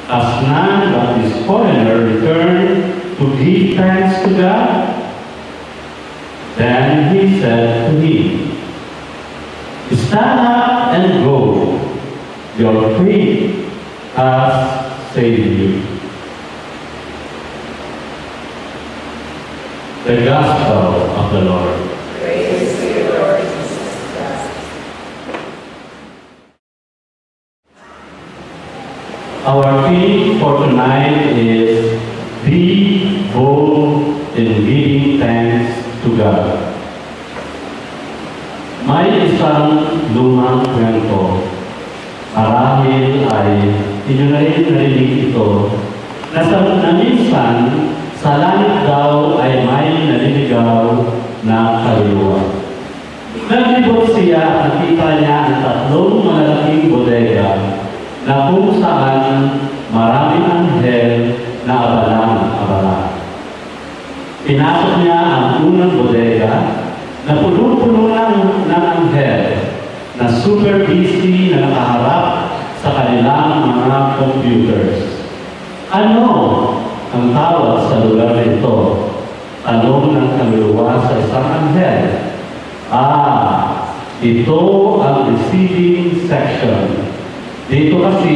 As none but this foreigner returned to give thanks to God, then he said to him, stand up and go. Your faith has saved you. The Gospel of the Lord. Praise to you, Lord Jesus Christ. Our theme for tonight is be bold in giving thanks to God. May isang lumang kwento. Marahil ay inyo na rin narinig ito na minsan sa langit daw ay may naliligaw na kaluluwa. Naglibot siya at nakita niya ang tatlong malalaking bodega na kung saan maraming anghel na abalang-abala. Pinasok niya ang unang bodega na puno-puno ng anghel na super busy na nakaharap sa kanilang mga computers. Ano ang tawag sa lugar nito? Tanong ng kaluluwa sa isang anghel. Ito ang receiving section. Dito kasi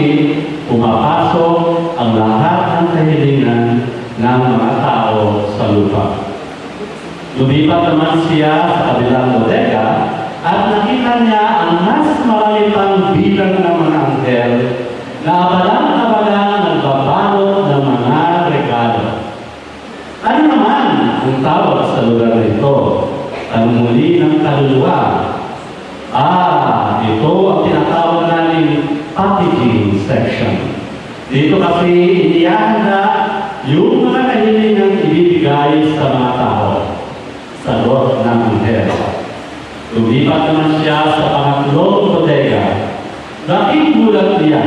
pumapasok ang lahat ng kahilingan ng mga tao sa lupa. Lumipat naman siya sa kabilang bodega at nakita niya ang mas marami pang bilang ng mga anghel na abalang-abalang nagbabalot ng mga regalo. Ano naman ang tawag sa lugar nito? Ang muli ng kaluluwa. Ito ang tinatawag namin packaging section. Dito kasi inihanda yung mga kahilingang ibibigay sa mga tao. Sagot ng anghel. Lumipat naman siya sa pangatlong bodega. Nakikigulat niya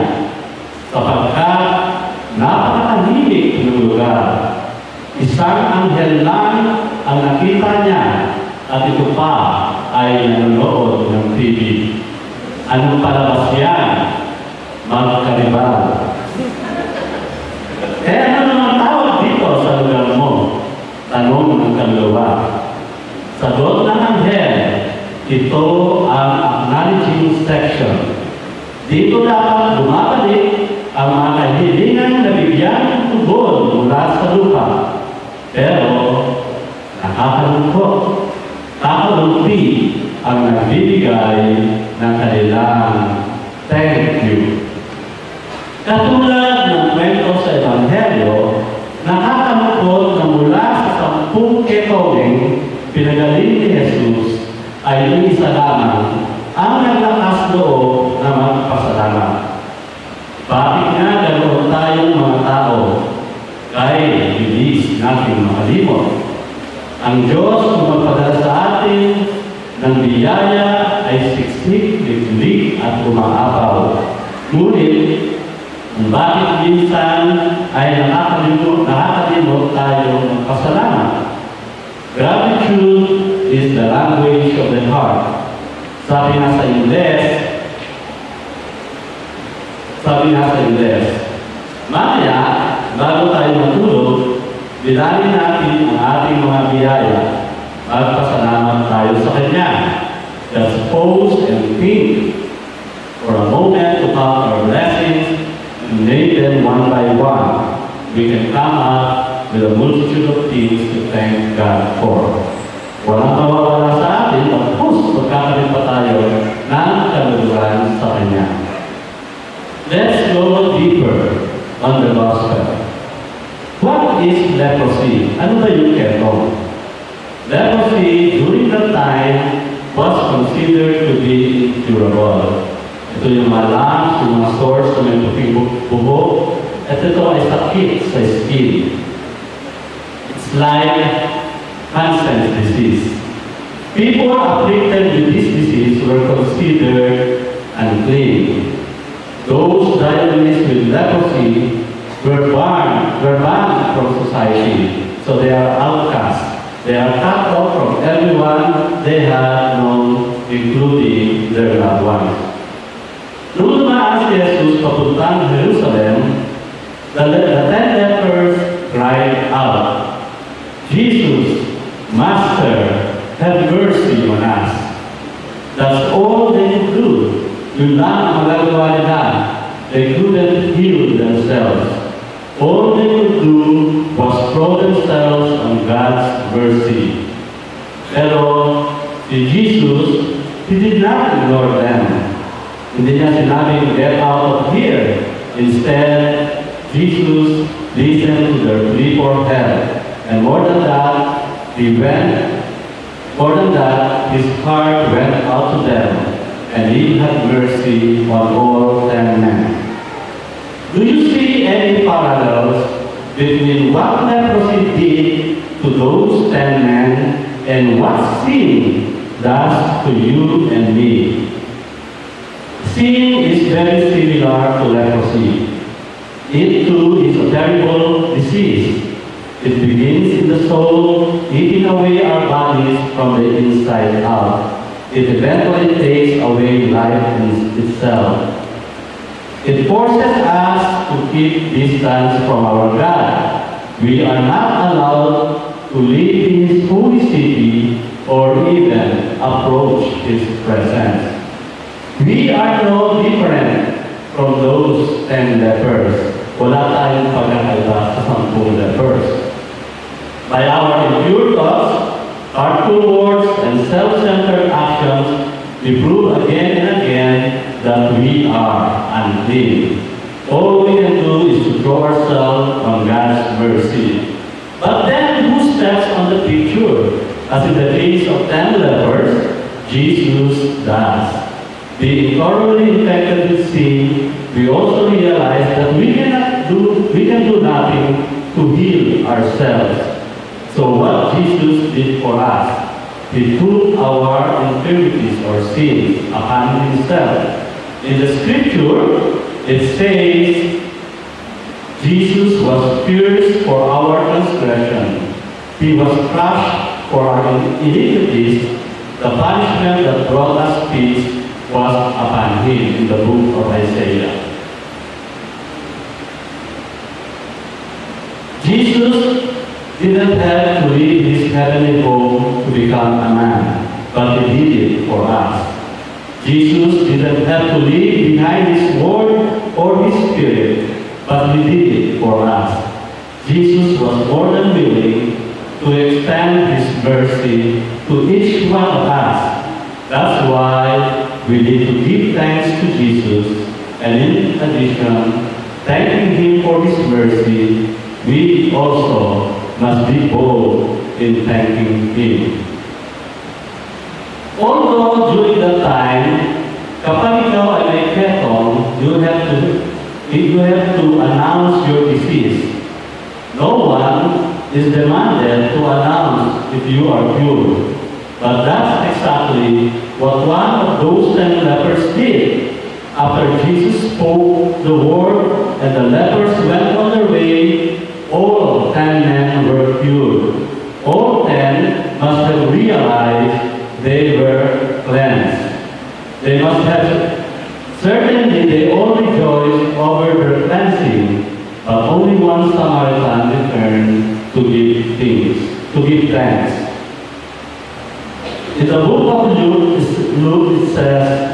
sapagkat napakatahimik ng lugar. Isang anghel lang ang nakita niya at ito pa ay nanonood ng TV. Anong palabas yan? Magkaribal. Ano naman tawag dito sa lugar mo? Tanong ng kaluluwa. Sagot ng anghel, ito ang acknowledging section. Dito dapat bumabalik ang mga kahilingan na bigyan ng tugon mula sa lupa. Pero, nakakalungkot. Kakalungki ang nagbibigay ng kanilang thank you. Katulad ng kwento sa Ebanghelyo, nakakalungkot na mula sa 10 ketongeng pinagaling ni Jesus ay yung isa lamang ang naglakas loob na magpasalamat. Bakit nga ganoon tayong mga tao kay bilis natin makalimot? Ang Diyos kung magpadala sa atin ng biyaya ay siksik, liglig at umaapaw. Ngunit, kung bakit minsan ay nakakalimot tayong magpasalamat? Gratitude is the language of the heart. Sabi nga sa Ingles, mamaya, bago tayo matulog, bilangin natin ang ating mga biyaya at pasalamat tayo sa Kanya. Just pause and think for a moment to count our blessings and name them one by one. We can come up with a multitude of things to thank God for. Walang mawawala sa atin, tapos pagkakalit pa tayo ng kaluluwan sa Kanya. Let's go deeper on the gospel. What is leprosy? Ano ba yung ketong? Leprosy, during that time, was considered to be incurable. Ito yung mga lungs, yung mga sores na may puting buhok, at ito ay sakit sa skin. It's like Hansen's disease. People afflicted with this disease were considered unclean. Those diagnosed with leprosy were banned from society, so they are outcasts. They are cut off from everyone they had known, including their loved ones. Nung dumaan si Jesus papuntang Jerusalem, The 10 lepers cried out, "Jesus, Master, have mercy on us." That's all they could do. Yun lang ang magagawa nila. They couldn't heal themselves. All they could do was throw themselves on God's mercy. Pero si Jesus, He did not ignore them. Hindi niya sinabing, "Get out of here." Instead, Jesus listened to their plea for help. And more than that, His heart went out to them, and He had mercy on all 10 men. Do you see any parallels between what leprosy did to those 10 men and what sin does to you and me? Sin is very similar to leprosy. It too is a terrible disease. It begins in the soul, eating away our bodies from the inside out. It eventually takes away life in itself. It forces us to keep distance from our God. We are not allowed to live in His holy city or even approach His presence. We are no different from those 10 lepers. Wala tayong pagkakaiba sa 10 lepers. By our impure thoughts, hurtful words, and self-centered actions, we prove again and again that we are unclean. All we can do is to throw ourselves on God's mercy. But then who steps on the picture? As in the case of 10 lepers, Jesus does. Being thoroughly infected with sin, we also realize that we can do nothing to heal ourselves. So what Jesus did for us, He took our infirmities or sins upon Himself. In the scripture, it says, Jesus was pierced for our transgression. He was crushed for our iniquities. The punishment that brought us peace was upon Him, in the book of Isaiah. Jesus didn't have to leave His heavenly home to become a man, but He did it for us. Jesus didn't have to leave behind His word or His spirit, but He did it for us. Jesus was more than willing to extend His mercy to each one of us. That's why we need to give thanks to Jesus, and in addition, thanking Him for His mercy, we also must be bold in thanking Him. Although during that time, kapag ikaw ay may ketong, you have to announce your disease. No one is demanded to announce if you are cured. But that's exactly what one of those 10 lepers did. After Jesus spoke the word and the lepers went on their way, all 10 men were cured. All 10 must have realized they were cleansed. They must have, certainly they all rejoiced over their cleansing, but only one Samaritan returned to give thanks. In the book of Luke it says,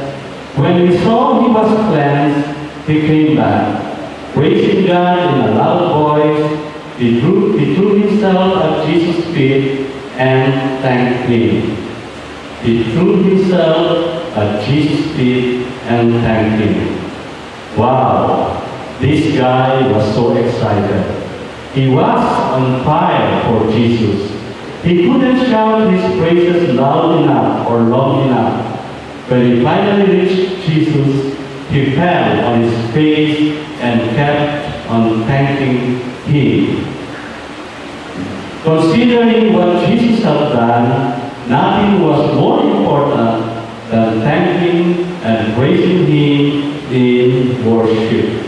when he saw he was cleansed, he came back. Praising God in a loud voice, he threw himself at Jesus' feet and thanked Him. He threw himself at Jesus' feet and thanked Him. Wow, this guy was so excited. He was on fire for Jesus. He couldn't shout His praises loud enough or long enough. When he finally reached Jesus, he fell on his face and kept on thanking Him. Considering what Jesus had done, nothing was more important than thanking and praising Him in worship.